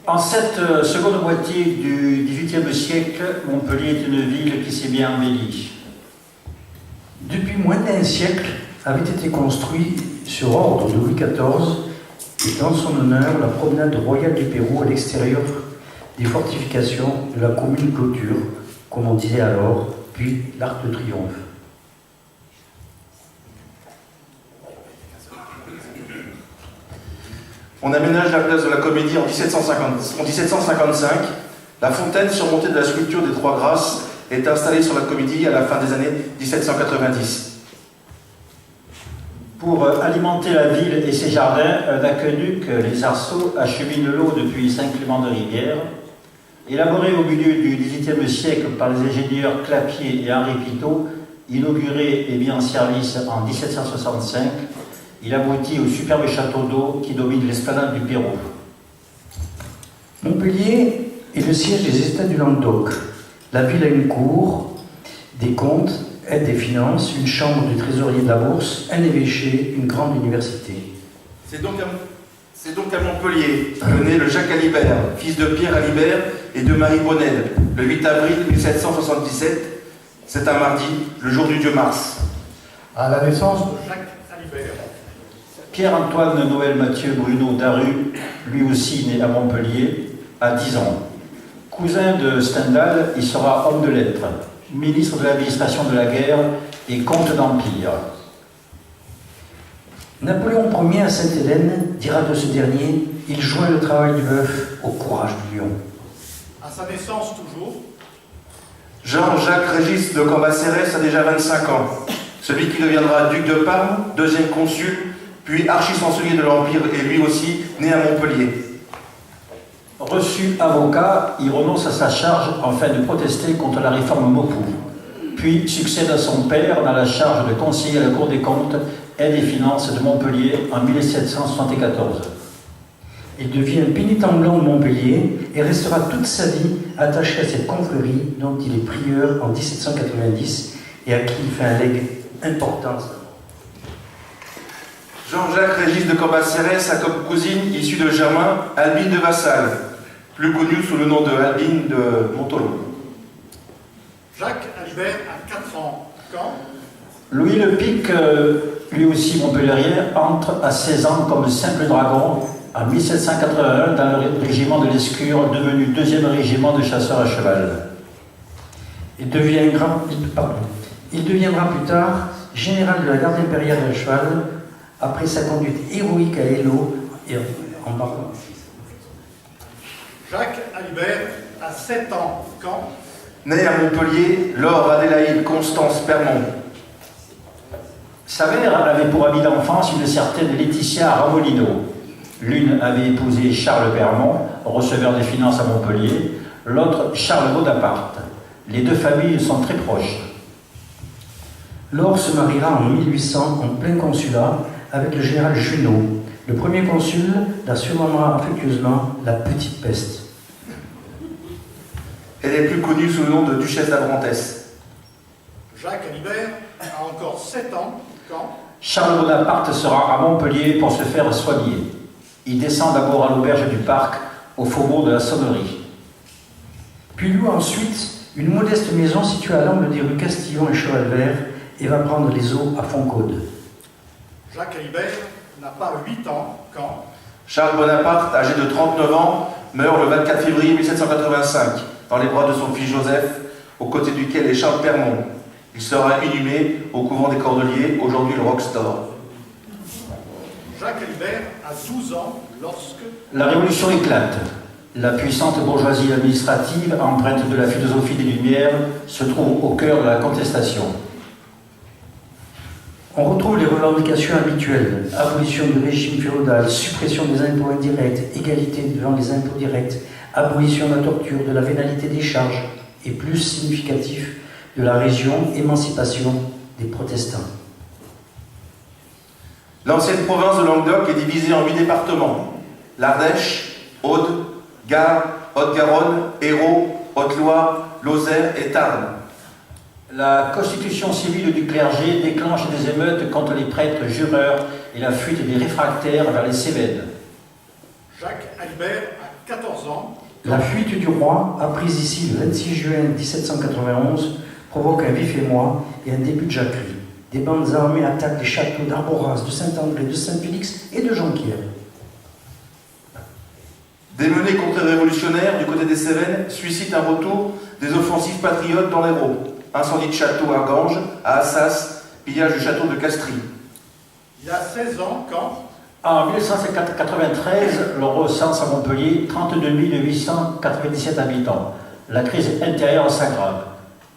En cette seconde moitié du XVIIIe siècle, Montpellier est une ville qui s'est bien embellie. Depuis moins d'un siècle avait été construit sur ordre de Louis XIV et dans son honneur la promenade royale du Pérou à l'extérieur des fortifications de la commune clôture, comme on disait alors, puis l'Arc de Triomphe. On aménage la place de la Comédie en 1755. La fontaine surmontée de la sculpture des Trois Grâces est installée sur la Comédie à la fin des années 1790. Pour alimenter la ville et ses jardins, un aqueduc, les Arceaux, achemine l'eau depuis Saint-Clément-de-Rivière. Élaboré au milieu du XVIIIe siècle par les ingénieurs Clapier et Henri Pitot, inauguré et mis en service en 1765, il aboutit au superbe château d'eau qui domine l'esplanade du Pérou. Montpellier est le siège des États du Languedoc. La ville a une cour, des comptes, aide des finances, une chambre du trésorier de la bourse, un évêché, une grande université. C'est donc à Montpellier que naît le Jacques Alibert, fils de Pierre Alibert et de Marie Bonnel, le 8 avril 1777. C'est un mardi, le jour du dieu Mars. À la naissance de Jacques Alibert. Pierre-Antoine Noël Mathieu Bruno Daru, lui aussi né à Montpellier, a 10 ans. Cousin de Stendhal, il sera homme de lettres, ministre de l'administration de la guerre et comte d'Empire. Napoléon Ier à Sainte-Hélène dira de ce dernier « Il joint le travail du bœuf au courage du lion ». À sa naissance toujours. Jean-Jacques Régis de Cambacérès a déjà 25 ans. Celui qui deviendra duc de Parme, deuxième consul, puis archi-chancelier de l'Empire et lui aussi né à Montpellier. Reçu avocat, il renonce à sa charge afin de protester contre la réforme Maupoux, puis succède à son père dans la charge de conseiller à la Cour des comptes et des finances de Montpellier en 1774. Il devient pénitent blanc de Montpellier et restera toute sa vie attaché à cette confrérie dont il est prieur en 1790 et à qui il fait un legs important. Jean-Jacques Régis de Cambacérès a comme cousine issue de Germain Albine de Vassal, plus connue sous le nom de Albine de Montolon. Jacques Alibert a 4 ans. Quand Louis le Pic, lui aussi montpellierien, entre à 16 ans comme simple dragon en 1781 dans le régiment de l'Escure, devenu 2e régiment de chasseurs à cheval. Il deviendra plus tard général de la garde impériale à cheval après sa conduite héroïque à Eylau et en Baron. Jacques Alibert a 7 ans. Quand Né à Montpellier, Laure Adélaïde Constance Permont. Sa mère avait pour amie d'enfance une certaine Laetitia Ramolino. L'une avait épousé Charles Permont, receveur des finances à Montpellier, l'autre Charles Bonaparte. Les deux familles sont très proches. Laure se mariera en 1800 en plein consulat avec le général Junot. Le premier consul la surnommera affectueusement la Petite Peste. Elle est plus connue sous le nom de Duchesse d'Abrantès. Jacques Alibert a encore 7 ans. Quand Charles Bonaparte sera à Montpellier pour se faire soigner. Il descend d'abord à l'auberge du Parc, au faubourg de la Sonnerie. Puis loue ensuite une modeste maison située à l'angle des rues Castillon et Cheval-Vert et va prendre les eaux à Foncaude. Jacques Alibert n'a pas 8 ans. Quand Charles Bonaparte, âgé de 39 ans, meurt le 24 février 1785, dans les bras de son fils Joseph, aux côtés duquel est Charles Permont. Il sera inhumé au couvent des Cordeliers, aujourd'hui le Roxdor. Jacques Alibert a 12 ans lorsque La Révolution éclate. La puissante bourgeoisie administrative, empreinte de la philosophie des Lumières, se trouve au cœur de la contestation. On retrouve les revendications habituelles, abolition du régime féodal, suppression des impôts indirects, égalité devant les impôts directs, abolition de la torture, de la vénalité des charges, et plus significatif, de la région, émancipation des protestants. L'ancienne province de Languedoc est divisée en 8 départements. L'Ardèche, Aude, Gard, Haute-Garonne, Hérault, Haute-Loire, Lozère et Tarn. La constitution civile du clergé déclenche des émeutes contre les prêtres jureurs et la fuite des réfractaires vers les Cévennes. Jacques Alibert 14 ans. La fuite du roi, apprise ici le 26 juin 1791, provoque un vif émoi et un début de jacquerie. Des bandes armées attaquent les châteaux d'Arboraz, de Saint-André, de Saint-Félix et de Jonquière. Des menées contre-révolutionnaires du côté des Cévennes suscitent un retour des offensives patriotes dans l'Hérault. Incendie de château à Ganges, à Assas, pillage du château de Castries. Il y a 16 ans, quand En 1993, l'on recense à Montpellier 32 897 habitants. La crise intérieure s'aggrave.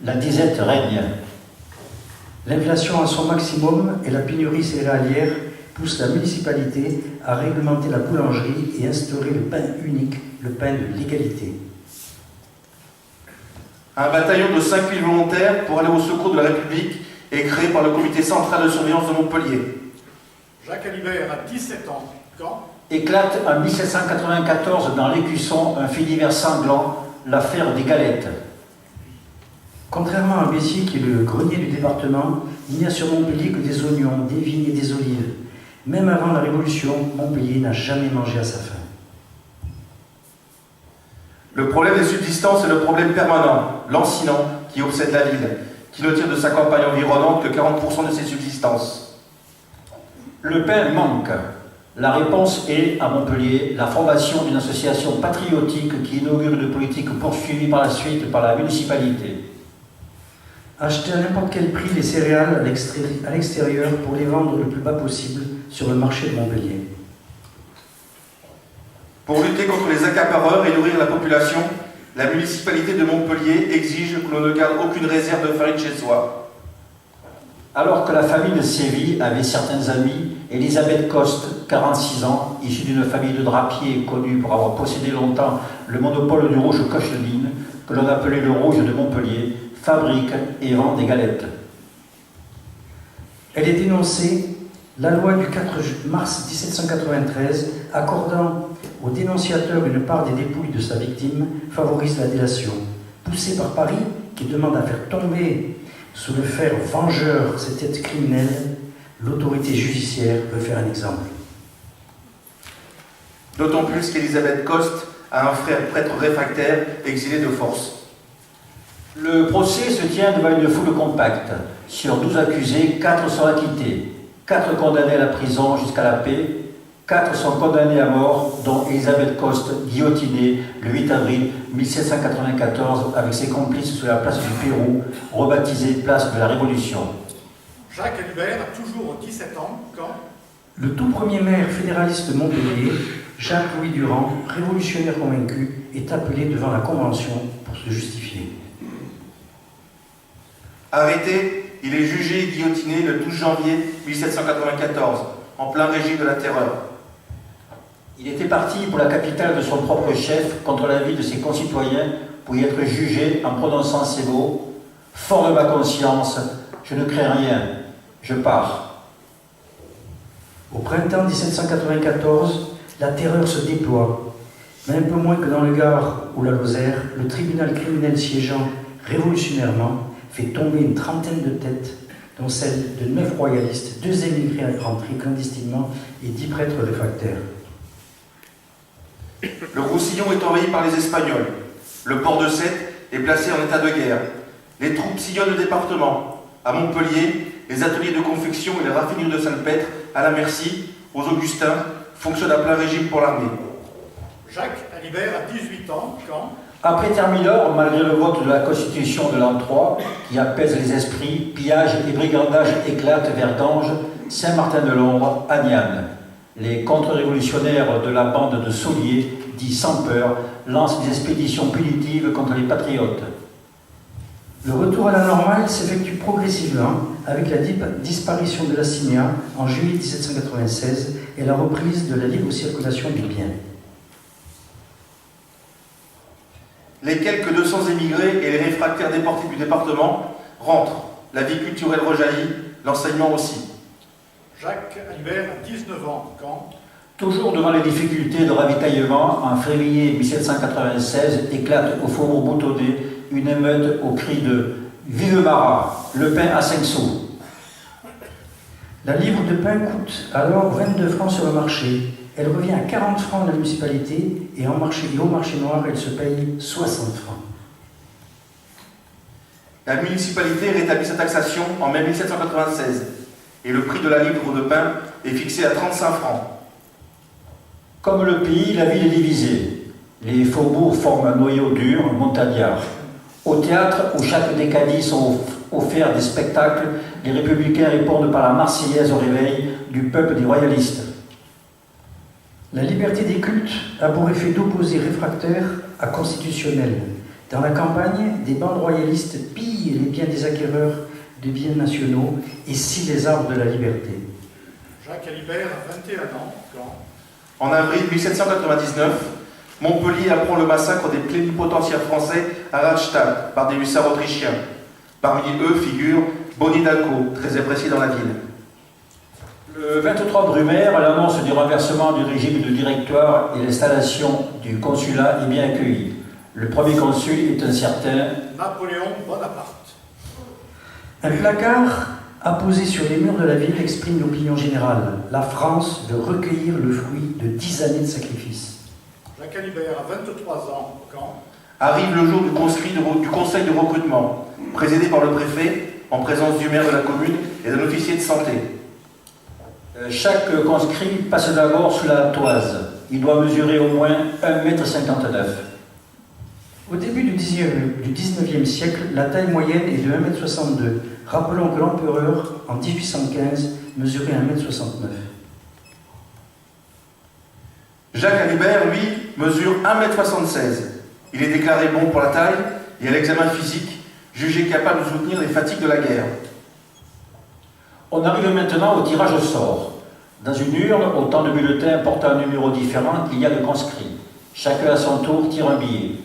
La disette règne. L'inflation à son maximum et la pénurie céréalière poussent la municipalité à réglementer la boulangerie et instaurer le pain unique, le pain de l'égalité. Un bataillon de 5000 volontaires pour aller au secours de la République est créé par le comité central de surveillance de Montpellier. Jacques Alibert a 17 ans, quand Éclate en 1794 dans l'Écusson un fait divers sanglant, l'affaire des galettes. Contrairement à Béziers, qui est le grenier du département, il n'y a sur Montpellier que des oignons, des vignes et des olives. Même avant la Révolution, Montpellier n'a jamais mangé à sa faim. Le problème des subsistances est le problème permanent, lancinant, qui obsède la ville, qui ne tire de sa campagne environnante que 40% de ses subsistances. Le pain manque. La réponse est, à Montpellier, la formation d'une association patriotique qui inaugure une politique poursuivie par la suite par la municipalité. Acheter à n'importe quel prix les céréales à l'extérieur pour les vendre le plus bas possible sur le marché de Montpellier. Pour lutter contre les accapareurs et nourrir la population, la municipalité de Montpellier exige que l'on ne garde aucune réserve de farine chez soi. Alors que la famille de Séville avait certains amis, Elisabeth Coste, 46 ans, issue d'une famille de drapiers connue pour avoir possédé longtemps le monopole du rouge Kocheline, que l'on appelait le rouge de Montpellier, fabrique et vend des galettes. Elle est dénoncée, la loi du 4 mars 1793, accordant au dénonciateur une part des dépouilles de sa victime, favorise la délation. Poussée par Paris, qui demande à faire tomber sous le fer vengeur cette tête criminelle, l'autorité judiciaire veut faire un exemple. D'autant plus qu'Elisabeth Coste a un frère prêtre réfractaire exilé de force. Le procès se tient devant une foule compacte. Sur 12 accusés, 4 sont acquittés, 4 condamnés à la prison jusqu'à la paix, 4 sont condamnés à mort, dont Elisabeth Coste, guillotinée le 8 avril 1794 avec ses complices sur la place du Pérou, rebaptisée place de la Révolution. Jacques Alibert a toujours 17 ans, quand Le tout premier maire fédéraliste de Montpellier, Jacques-Louis Durand, révolutionnaire convaincu, est appelé devant la Convention pour se justifier. Arrêté, il est jugé et guillotiné le 12 janvier 1794, en plein régime de la terreur. Il était parti pour la capitale de son propre chef contre l'avis de ses concitoyens pour y être jugé en prononçant ces mots « Fort de ma conscience, je ne crains rien, je pars ». Au printemps 1794, la terreur se déploie. Mais un peu moins que dans le Gard ou la Lozère, le tribunal criminel siégeant révolutionnairement fait tomber une trentaine de têtes, dont celle de 9 royalistes, 2 émigrés rentrés clandestinement et 10 prêtres réfractaires. Le Roussillon est envahi par les Espagnols. Le port de Sète est placé en état de guerre. Les troupes sillonnent le département. À Montpellier, les ateliers de confection et les raffineries de Salpêtre, à la Merci, aux Augustins, fonctionnent à plein régime pour l'armée. Jacques Alibert a 18 ans, quand Après Thermidor, malgré le vote de la Constitution de l'an 3, qui apaise les esprits, pillage et brigandage éclatent vers Ganges, Saint-Martin-de-Londres, Agnan. Les contre-révolutionnaires de la bande de Saulier, dits sans peur, lancent des expéditions punitives contre les patriotes. Le retour à la normale s'effectue progressivement avec la disparition de l'assignat en juillet 1796 et la reprise de la libre circulation des biens. Les quelques 200 émigrés et les réfractaires déportés du département rentrent. La vie culturelle rejaillit, l'enseignement aussi. Jacques Alibert a 19 ans, quand Toujours devant les difficultés de ravitaillement, en février 1796 éclate au faubourg Boutonnet une émeute au cri de « Vive Marat, le pain à 5 sous ». La livre de pain coûte alors 22 francs sur le marché. Elle revient à 40 francs de la municipalité et au marché noir, elle se paye 60 francs. La municipalité rétablit sa taxation en mai 1796 et le prix de la livre de pain est fixé à 35 francs. Comme le pays, la ville est divisée. Les faubourgs forment un noyau dur, montagnard. Au théâtre, où chaque décadie sont offerts des spectacles, les républicains répondent par la Marseillaise au réveil du peuple des royalistes. La liberté des cultes a pour effet d'opposer réfractaires à constitutionnels. Dans la campagne, des bandes royalistes pillent les biens des acquéreurs de biens nationaux et scient les arbres de la liberté. Jacques Alibert a 21 ans quand, En avril 1799, Montpellier apprend le massacre des plénipotentiaires français à Rastatt par des hussards autrichiens. Parmi eux figure Bonidalco, très apprécié dans la ville. Le 23 Brumaire, l'annonce du renversement du régime de directoire et l'installation du consulat est bien accueillie. Le premier consul est un certain Napoléon Bonaparte. Un placard apposé sur les murs de la ville exprime l'opinion générale. La France veut recueillir le fruit de 10 années de sacrifice. Jacques Alibert a 23 ans quand, Arrive le jour du conseil de recrutement, présidé par le préfet, en présence du maire de la commune et d'un officier de santé. Chaque conscrit passe d'abord sous la toise. Il doit mesurer au moins 1,59 m. Au début du 19e siècle, la taille moyenne est de 1,62 m. Rappelons que l'empereur, en 1815, mesurait 1,69 m. Jacques Alibert, lui, mesure 1,76 m. Il est déclaré bon pour la taille et à l'examen physique, jugé capable de soutenir les fatigues de la guerre. On arrive maintenant au tirage au sort. Dans une urne, autant de bulletins portant un numéro différent qu'il y a de conscrits. Chacun à son tour tire un billet.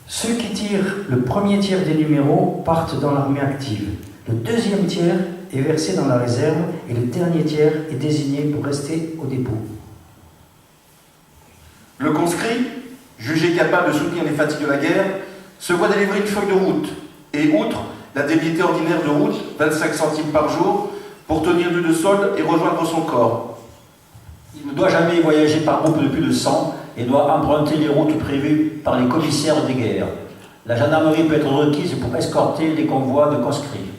Ceux qui tirent le premier tiers des numéros partent dans l'armée active. Le deuxième tiers est versé dans la réserve et le dernier tiers est désigné pour rester au dépôt. Le conscrit, jugé capable de soutenir les fatigues de la guerre, se voit délivrer une feuille de route et, outre l'indemnité ordinaire de route, 25 centimes par jour, pour tenir lieu de solde et rejoindre son corps. Il ne doit jamais voyager par groupe de plus de 100 et doit emprunter les routes prévues par les commissaires des guerres. La gendarmerie peut être requise pour escorter les convois de conscrits.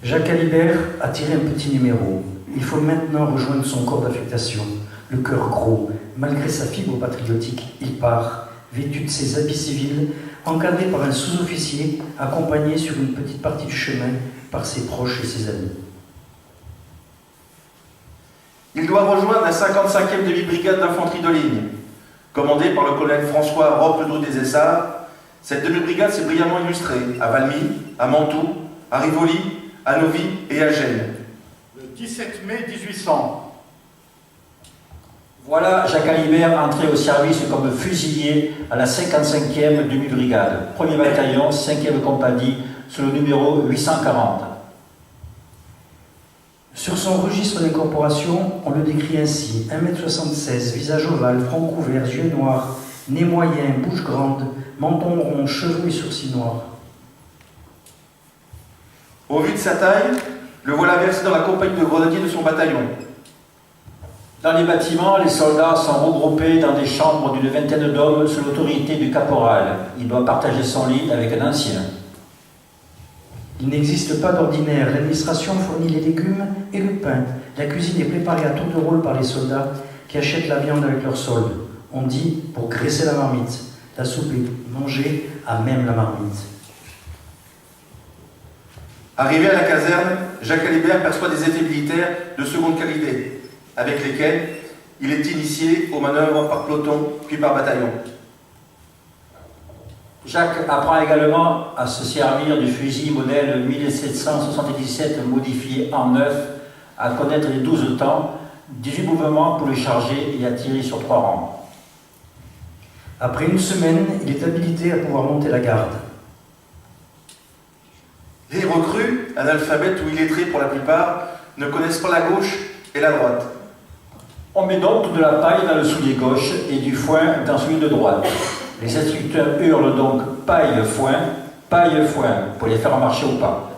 Jacques Alibert a tiré un petit numéro. Il faut maintenant rejoindre son corps d'affectation. Le cœur gros, malgré sa fibre patriotique, il part, vêtu de ses habits civils, encadré par un sous-officier, accompagné sur une petite partie du chemin par ses proches et ses amis. Il doit rejoindre la 55e demi-brigade d'infanterie de ligne. Commandée par le colonel François Roquedoux des Essarts, cette demi-brigade s'est brillamment illustrée à Valmy, à Mantoue, à Rivoli, à Novi et à Gênes. le 17 mai 1800, Voilà Jacques Alibert entré au service comme fusilier à la 55e demi-brigade, 1er bataillon, 5e compagnie, sous le numéro 840. Sur son registre d'incorporation, on le décrit ainsi: 1,76 m, visage ovale, front couvert, yeux noirs, nez moyen, bouche grande, menton rond, cheveux et sourcils noirs. Au vu de sa taille, le voilà versé dans la compagnie de grenadiers de son bataillon. Dans les bâtiments, les soldats sont regroupés dans des chambres d'une vingtaine d'hommes sous l'autorité du caporal. Il doit partager son lit avec un ancien. Il n'existe pas d'ordinaire. L'administration fournit les légumes et le pain. La cuisine est préparée à tour de rôle par les soldats qui achètent la viande avec leur solde. On dit pour graisser la marmite. La soupe est mangée à même la marmite. Arrivé à la caserne, Jacques Alibert perçoit des étés militaires de seconde qualité, avec lesquels il est initié aux manœuvres par peloton puis par bataillon. Jacques apprend également à se servir du fusil modèle 1777 modifié en neuf, à connaître les 12 temps, 18 mouvements pour le charger et à tirer sur 3 rangs. Après une semaine, il est habilité à pouvoir monter la garde. Les recrues, analphabètes ou illettrés pour la plupart, ne connaissent pas la gauche et la droite. On met donc de la paille dans le soulier gauche et du foin dans celui de droite. Les instructeurs hurlent donc paille, foin, pour les faire marcher au pas.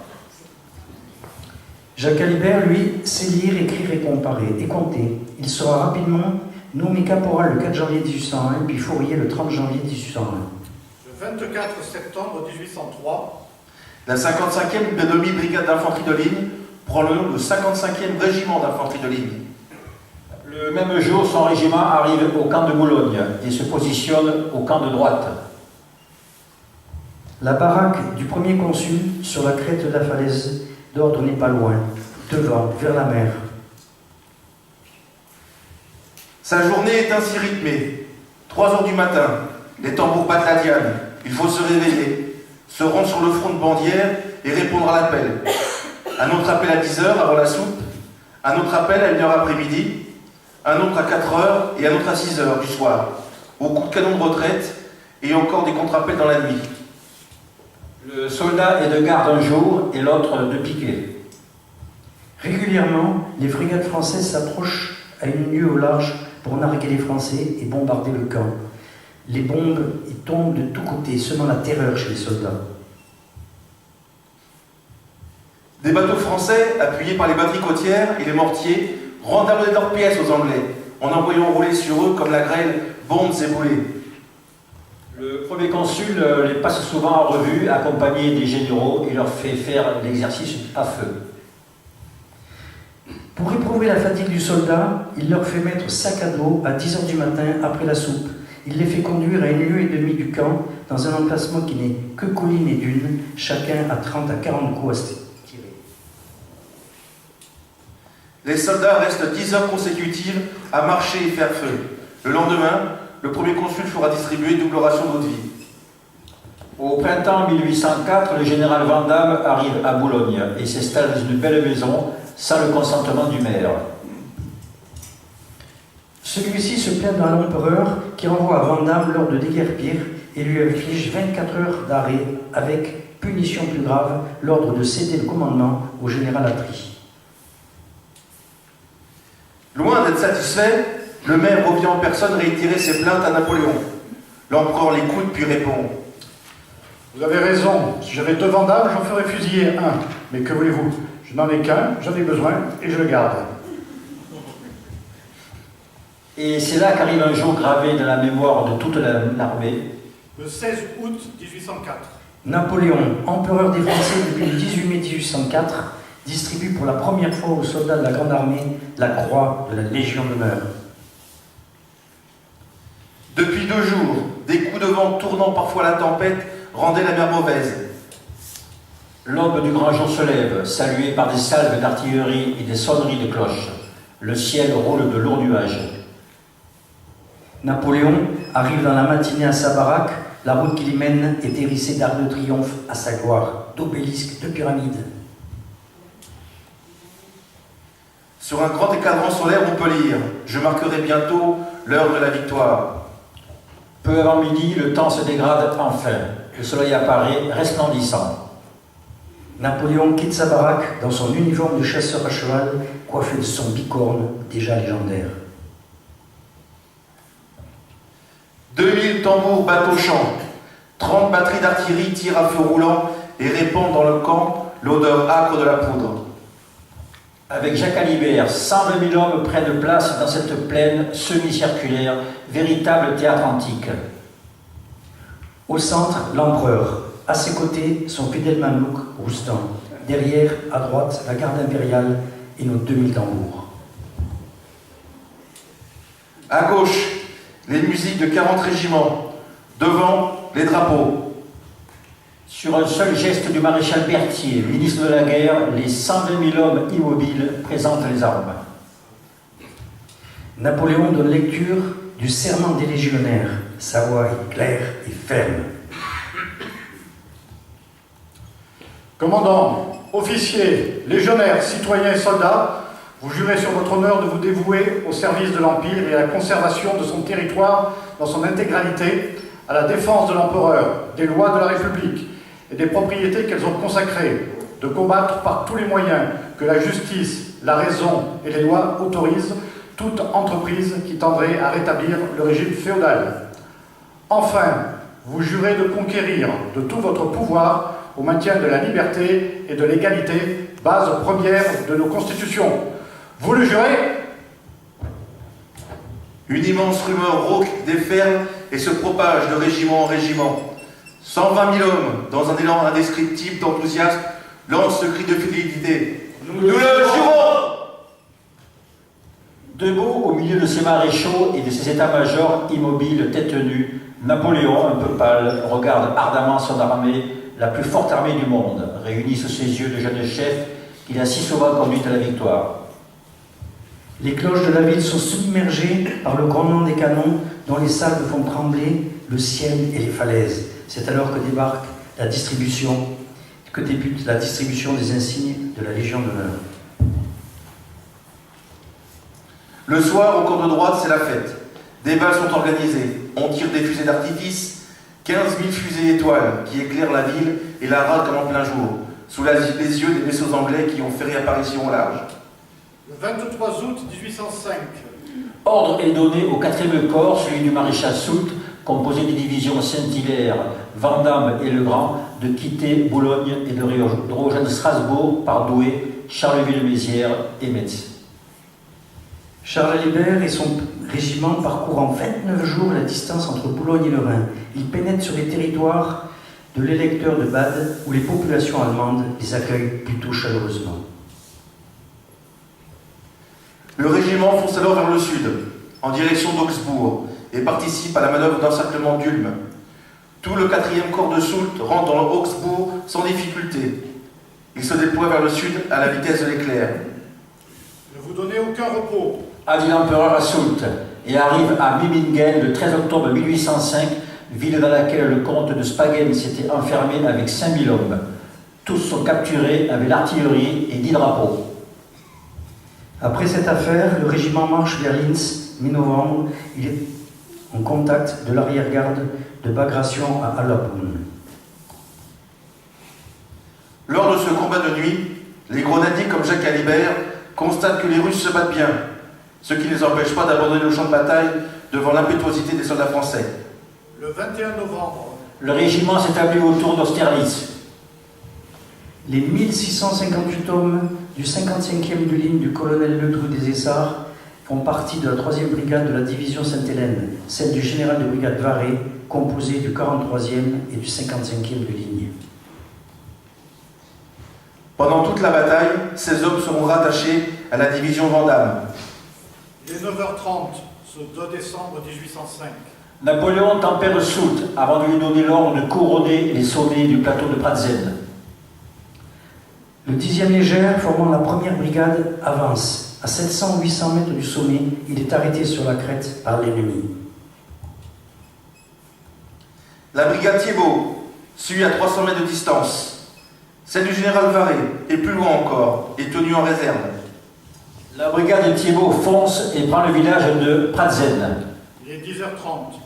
Jacques Alibert, lui, sait lire, écrire et comparer, et compter. Il sera rapidement nommé caporal le 4 janvier 1801, puis fourrier le 30 janvier 1801. Le 24 septembre 1803, La 55e demi-brigade d'infanterie de ligne prend le nom de 55e régiment d'infanterie de ligne. Le même jour, son régiment arrive au camp de Boulogne et se positionne au camp de droite. La baraque du premier consul sur la crête de la falaise d'Ordre n'est pas loin, devant, vers la mer. Sa journée est ainsi rythmée. 3 heures du matin, les tambours battent la diane. Il faut se réveiller, se rendre sur le front de Bandière et répondre à l'appel. Un autre appel à 10 heures avant la soupe, un autre appel à 1h après-midi, un autre à 4 heures et un autre à 6 heures du soir, au coup de canon de retraite et encore des contre-appels dans la nuit. Le soldat est de garde un jour et l'autre de piquet. Régulièrement, les frégates françaises s'approchent à une lieue au large pour narguer les Français et bombarder le camp. Les bombes y tombent de tous côtés, semant la terreur chez les soldats. Des bateaux français, appuyés par les batteries côtières et les mortiers, rendent abonner leurs pièces aux Anglais, en envoyant rouler sur eux comme la grêle bombes et boulets. Le premier consul les passe souvent en revue, accompagné des généraux, et leur fait faire l'exercice à feu. Pour éprouver la fatigue du soldat, il leur fait mettre sac à dos à 10 h du matin après la soupe. Il les fait conduire à 1,5 lieue du camp, dans un emplacement qui n'est que collines et dunes, chacun à 30 à 40 coups à tirer. Les soldats restent 10 heures consécutives à marcher et faire feu. Le lendemain, le premier consul fera distribuer une double ration d'eau de vie. Au printemps 1804, le général Vandamme arrive à Boulogne et s'installe dans une belle maison sans le consentement du maire. Celui-ci se plaint à l'empereur qui renvoie à Vandamme l'ordre de déguerpir et lui inflige 24 heures d'arrêt avec punition plus grave, l'ordre de céder le commandement au général Atry. Loin d'être satisfait, le maire revient en personne réitérer ses plaintes à Napoléon. L'empereur l'écoute puis répond. vous avez raison, si j'avais 2 Vandamme, j'en ferais fusiller un. Mais que voulez-vous? Je n'en ai qu'un, j'en ai besoin et je le garde. Et c'est là qu'arrive un jour gravé dans la mémoire de toute l'armée. Le 16 août 1804, Napoléon, empereur des Français depuis le 18 mai 1804, distribue pour la première fois aux soldats de la Grande Armée la croix de la Légion d'honneur. Depuis 2 jours, des coups de vent tournant parfois la tempête rendaient la mer mauvaise. L'aube du grand jour se lève, salué par des salves d'artillerie et des sonneries de cloches. Le ciel roule de lourds nuages. Napoléon arrive dans la matinée à sa baraque. La route qui l'y mène est hérissée d'arcs de triomphe à sa gloire, d'obélisques, de pyramides. Sur un grand écadran solaire, on peut lire « Je marquerai bientôt l'heure de la victoire ». Peu avant midi, le temps se dégrade enfin. Le soleil apparaît resplendissant. Napoléon quitte sa baraque dans son uniforme de chasseur à cheval, coiffé de son bicorne, déjà légendaire. 2000 tambours battent au champ. 30 batteries d'artillerie tirent à feu roulant et répandent dans le camp l'odeur âcre de la poudre. Avec Jacques Alibert, 120 000 hommes prennent place dans cette plaine semi-circulaire, véritable théâtre antique. Au centre, l'empereur. À ses côtés, son fidèle mamelouk, Roustan. Derrière, à droite, la garde impériale et nos 2000 tambours. À gauche, les musiques de 40 régiments. Devant, les drapeaux. Sur un seul geste du maréchal Berthier, ministre de la Guerre, les 120 000 hommes immobiles présentent les armes. Napoléon donne lecture du serment des légionnaires. Sa voix est claire et ferme. Commandant, officiers, légionnaires, citoyens et soldats, vous jurez sur votre honneur de vous dévouer au service de l'Empire et à la conservation de son territoire dans son intégralité, à la défense de l'empereur, des lois de la République et des propriétés qu'elles ont consacrées, de combattre par tous les moyens que la justice, la raison et les lois autorisent toute entreprise qui tendrait à rétablir le régime féodal. Enfin, vous jurez de conquérir de tout votre pouvoir au maintien de la liberté et de l'égalité, base première de nos constitutions. Vous le jurez? Une immense rumeur rauque déferle et se propage de régiment en régiment. 120 000 hommes, dans un élan indescriptible d'enthousiasme, lancent ce cri de fidélité. Nous le jurons! Debout au milieu de ses maréchaux et de ses états-majors immobiles, tête nue, Napoléon, un peu pâle, regarde ardemment son armée, la plus forte armée du monde, réunie sous ses yeux de jeunes chefs qu'il a si souvent conduite à la victoire. Les cloches de la ville sont submergées par le grondement des canons dont les salves font trembler le ciel et les falaises. C'est alors que débute la distribution des insignes de la Légion d'honneur. Le soir, au cours de droite, c'est la fête. Des balles sont organisées. On tire des fusées d'artifice, 15 000 fusées étoiles qui éclairent la ville et la rade comme en plein jour, sous les yeux des vaisseaux anglais qui ont fait réapparition au large. Le 23 août 1805. Ordre est donné au 4e corps, celui du maréchal Soult, composé des divisions Saint-Hilaire, Vandamme et Legrand, de quitter Boulogne et de rejoindre Strasbourg par Douai, Charleville-Mézières et Metz. Charles Hébert et son régiment parcourent en 29 jours la distance entre Boulogne et le Rhin. Ils pénètrent sur les territoires de l'électeur de Bade, où les populations allemandes les accueillent plutôt chaleureusement. Le régiment fonce alors vers le sud, en direction d'Augsbourg, et participe à la manœuvre d'encerclement d'Ulm. Tout le 4e corps de Soult rentre dans Augsbourg sans difficulté. Il se déploie vers le sud à la vitesse de l'éclair. Ne vous donnez aucun repos. A dit l'empereur à Soult, et arrive à Mimingen le 13 octobre 1805, ville dans laquelle le comte de Spagen s'était enfermé avec 5000 hommes. Tous sont capturés avec l'artillerie et 10 drapeaux. Après cette affaire, le régiment marche vers Linz, mi-novembre. Il est en contact de l'arrière-garde de Bagration à Allabun. Lors de ce combat de nuit, les grenadiers comme Jacques Alibert constatent que les Russes se battent bien, ce qui ne les empêche pas d'abandonner le champ de bataille devant l'impétuosité des soldats français. Le 21 novembre. Le régiment s'établit autour d'Austerlitz. Les 1658 hommes du 55e de ligne du colonel Ledru des Essarts font partie de la 3e brigade de la division Sainte-Hélène, celle du général de brigade Varé, composée du 43e et du 55e de ligne. Pendant toute la bataille, ces hommes seront rattachés à la division Vandamme. Il est 9h30, ce 2 décembre 1805. Napoléon tempère Soult avant de lui donner l'ordre de couronner les sommets du plateau de Pratzen. Le 10e légère, formant la 1re brigade, avance. À 700 ou 800 mètres du sommet, il est arrêté sur la crête par l'ennemi. La brigade Thiébaut suit à 300 mètres de distance. Celle du général Varé, et plus loin encore, est tenue en réserve. La brigade de Thiébaut fonce et prend le village de Pratzen. Il est 10h30.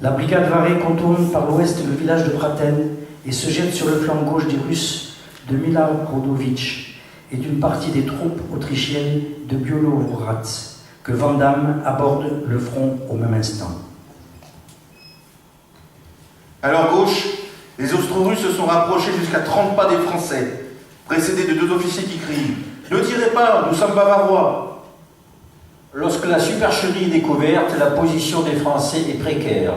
La brigade Varé contourne par l'ouest le village de Praten et se jette sur le flanc gauche des Russes de Milarodovitch et d'une partie des troupes autrichiennes de Bielorad, que Vandamme aborde le front au même instant. À leur gauche, les Austro-Russes se sont rapprochés jusqu'à 30 pas des Français, précédés de 2 officiers qui crient « Ne tirez pas, nous sommes bavarois !» Lorsque la supercherie est découverte, la position des Français est précaire.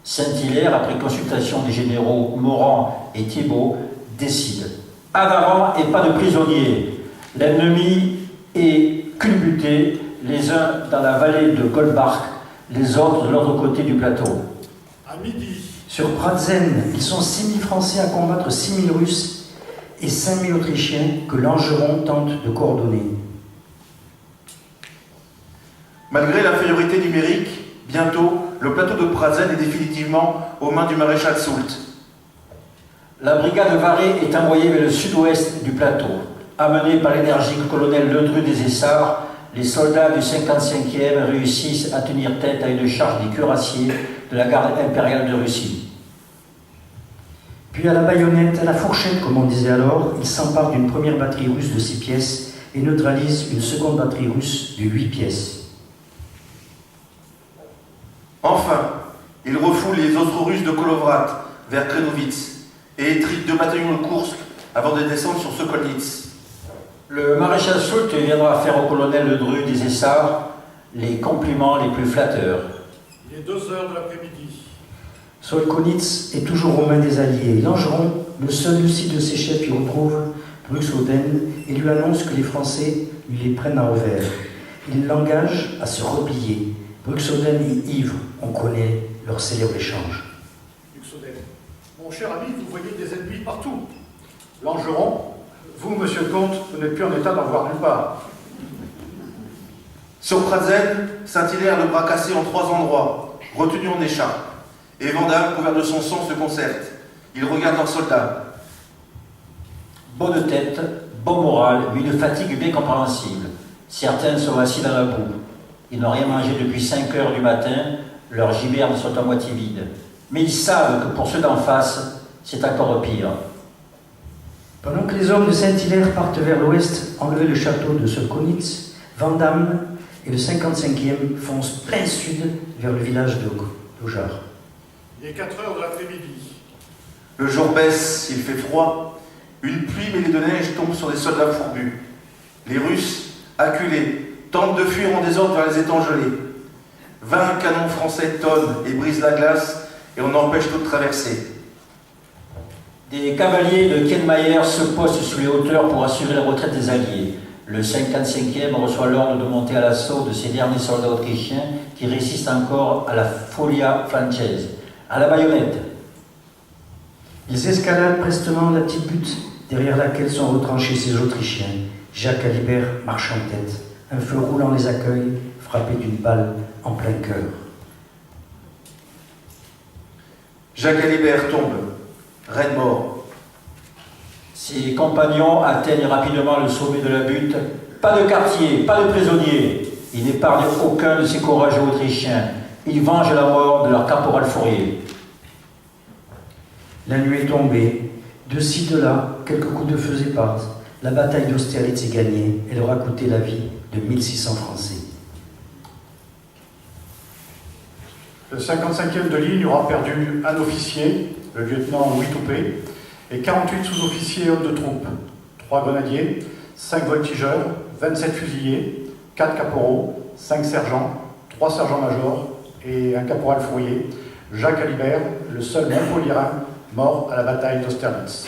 Saint-Hilaire, après consultation des généraux Morand et Thiébaut, décide. À d'avant et pas de prisonniers. L'ennemi est culbuté, les uns dans la vallée de Goldbach, les autres de l'autre côté du plateau. À midi. Sur Pratzen, ils sont 6000 Français à combattre 6000 Russes et 5000 Autrichiens que Langeron tente de coordonner. Malgré l'infériorité numérique, bientôt, le plateau de Pratzen est définitivement aux mains du maréchal Soult. La brigade Varé est envoyée vers le sud-ouest du plateau. Amenés par l'énergique colonel Ledru des Essarts, les soldats du 55e réussissent à tenir tête à une charge des cuirassiers de la garde impériale de Russie. Puis à la baïonnette, à la fourchette comme on disait alors, ils s'emparent d'une première batterie russe de 6 pièces et neutralisent une seconde batterie russe de 8 pièces. Enfin, ils refoulent les Austro-Russes de Kolovrat vers Krenovitz et étriquent 2 bataillons de Kursk avant de descendre sur Sokolnitz. Le maréchal Soult viendra faire au colonel Ledru des Essarts les compliments les plus flatteurs. Il est 2 heures de l'après-midi. Solkonitz est toujours aux mains des Alliés. Langeron, le seul lucide de ses chefs, y retrouve Bruxoden et lui annonce que les Français lui les prennent à revers. Il l'engage à se replier. Bruxoden et ivre, on connaît leur célèbre échange. Bruxoden. Mon cher ami, vous voyez des ennemis partout. Langeron, vous, monsieur le comte, vous n'êtes plus en état d'en voir nulle part. Sur Pratzen, Saint-Hilaire, le bras cassé en 3 endroits, retenu en écharpe. Et Vandamme, couvert de son sang, se concerte. Il regarde leurs soldats. Bonne tête, bon moral, mais une fatigue bien compréhensible. Certains sont assis dans la boue. Ils n'ont rien mangé depuis 5 heures du matin, leurs gibernes sont à moitié vides. Mais ils savent que pour ceux d'en face, c'est encore pire. Pendant que les hommes de Saint-Hilaire partent vers l'ouest, enlever le château de Solkonitz, Vandamme et le 55e foncent plein sud vers le village de Lojar. Il est 4 heures de l'après-midi. Le jour baisse, il fait froid. Une pluie mêlée de neige tombe sur les soldats fourbus. Les Russes, acculés, tentent de fuir en désordre vers les étangs gelés. 20 canons français tonnent et brisent la glace et on empêche toute traversée. Des cavaliers de Kielmayer se postent sur les hauteurs pour assurer la retraite des Alliés. Le 55e reçoit l'ordre de monter à l'assaut de ces derniers soldats autrichiens qui résistent encore à la folia française. À la baïonnette. Ils escaladent prestement la petite butte derrière laquelle sont retranchés ces Autrichiens. Jacques Alibert marche en tête. Un feu roulant les accueille, frappé d'une balle en plein cœur. Jacques Alibert tombe, raide mort. Ses compagnons atteignent rapidement le sommet de la butte. Pas de quartier, pas de prisonniers. Ils n'épargnent aucun de ces courageux Autrichiens. Ils vengent la mort de leur caporal Fourier. La nuit est tombée. De ci, de là, quelques coups de feu épartent. La bataille d'Austerlitz est gagnée. Elle aura coûté la vie de 1600 Français. Le 55e de ligne aura perdu un officier, le lieutenant Louis Toupé, et 48 sous-officiers hommes de troupe, 3 grenadiers, 5 voltigeurs, 27 fusiliers, 4 caporaux, 5 sergents, 3 sergents-majors et un caporal Fourier, Jacques Alibert, le seul Montpelliérain mort à la bataille d'Austerlitz.